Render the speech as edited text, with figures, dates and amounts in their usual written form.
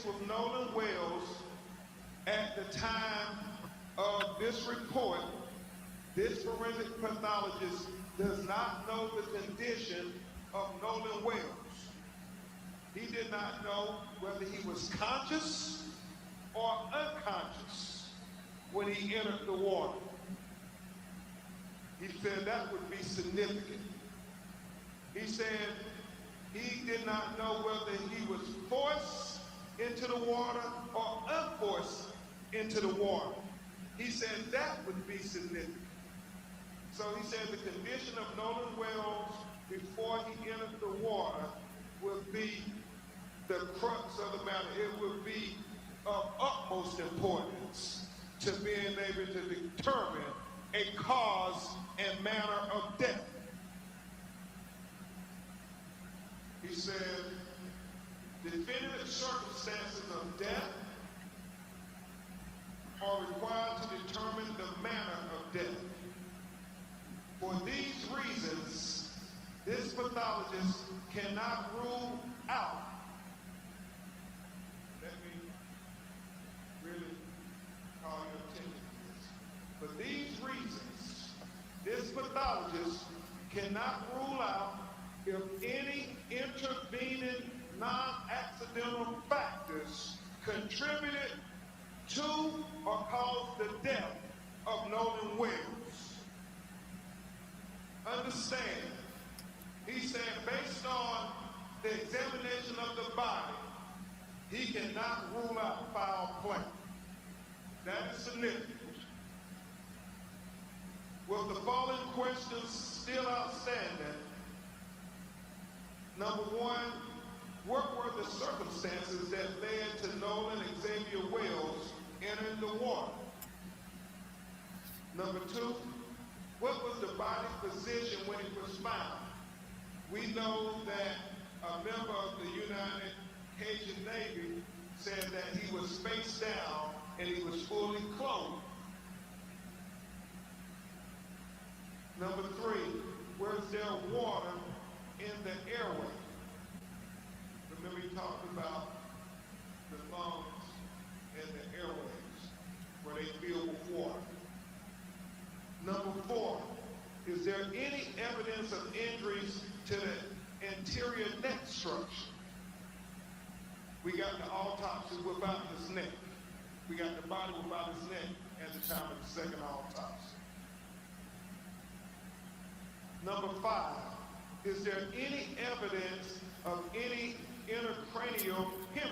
case with Nolan Wells, at the time of this report, this forensic pathologist does not know the condition of Nolan Wells. He did not know whether he was conscious or unconscious when he entered the water. He said that would be significant. He said he did not know whether he was forced into the water or unforced into the water. He said that would be significant. So he said the condition of Nolan Wells before he entered the water would be the crux of the matter. It would be of utmost importance to being able to determine a cause and manner of death. He said, definitive circumstances of death are required to determine the manner of death. For these reasons, this pathologist cannot rule out. Let me really call your attention to this. For these reasons, this pathologist cannot rule out if any intervening non-accidental factors contributed to or caused the death of Nolan Wells. Understand, he said based on the examination of the body, he cannot rule out foul play. That is significant. With the following questions still outstanding, number one, what were the circumstances that led to Nolan Xavier Wells entering the water? Number two, what was the body's position when it was found? We know that a member of the United Cajun Navy said that he was face down and he was fully clothed. Number three, was there water in the airway? Remember he talked about the lungs and the airways where they fill with water. Number four, is there any evidence of injuries to the anterior neck structure? We got the autopsy without his neck. We got the body without his neck at the time of the second autopsy. Number five, is there any evidence of any intracranial hemorrhage?